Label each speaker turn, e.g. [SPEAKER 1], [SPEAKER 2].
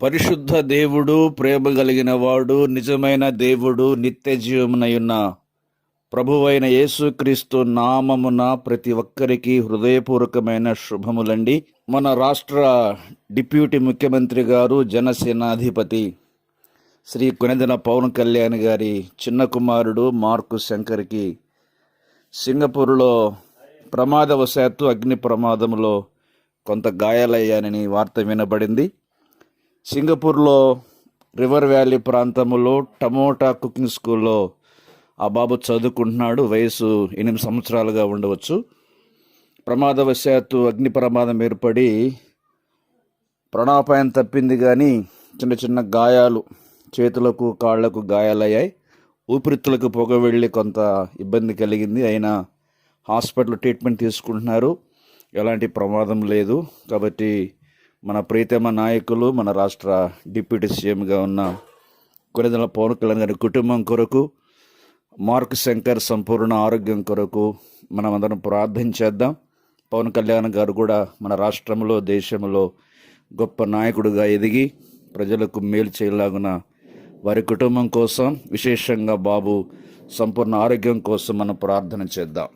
[SPEAKER 1] పరిశుద్ధ దేవుడు, ప్రేమ కలిగిన వాడు, నిజమైన దేవుడు, నిత్య జీవమునయున్న ప్రభువైన యేసుక్రీస్తు నామమున ప్రతి ఒక్కరికి హృదయపూర్వకమైన శుభములండి. మన రాష్ట్ర డిప్యూటీ ముఖ్యమంత్రి గారు, జనసేనాధిపతి శ్రీ కొనెదెల పవన్ కళ్యాణ్ గారి చిన్న కుమారుడు మార్కు శంకర్కి సింగపూర్లో ప్రమాదవశాత్తు అగ్ని ప్రమాదంలో కొంత గాయాలయ్యానని వార్త వినబడింది. సింగపూర్లో రివర్ వ్యాలీ ప్రాంతంలో టమోటా కుకింగ్ స్కూల్లో ఆ బాబు చదువుకుంటున్నాడు. వయసు 8 సంవత్సరాలుగా ఉండవచ్చు. ప్రమాదవశాత్తు అగ్ని ప్రమాదం ఏర్పడి ప్రాణాపాయం తప్పింది, కానీ చిన్న చిన్న గాయాలు, చేతులకు కాళ్లకు గాయాలయ్యాయి. ఊపిరితిత్తులకు పొగ వెళ్ళి కొంత ఇబ్బంది కలిగింది. అయినా హాస్పిటల్ ట్రీట్మెంట్ తీసుకుంటున్నారు. ఎలాంటి ప్రమాదం లేదు. కాబట్టి మన ప్రీతమ నాయకులు, మన రాష్ట్ర డిప్యూటీ సీఎంగా ఉన్న కొనెదెల పవన్ కళ్యాణ్ గారి కుటుంబం కొరకు, మార్క్ శంకర్ సంపూర్ణ ఆరోగ్యం కొరకు మనమందరం ప్రార్థన చేద్దాం. పవన్ కళ్యాణ్ గారు కూడా మన రాష్ట్రంలో, దేశంలో గొప్ప నాయకుడిగా ఎదిగి ప్రజలకు మేలు చేయలాగున వారి కుటుంబం కోసం, విశేషంగా బాబు సంపూర్ణ ఆరోగ్యం కోసం మనం ప్రార్థన చేద్దాం.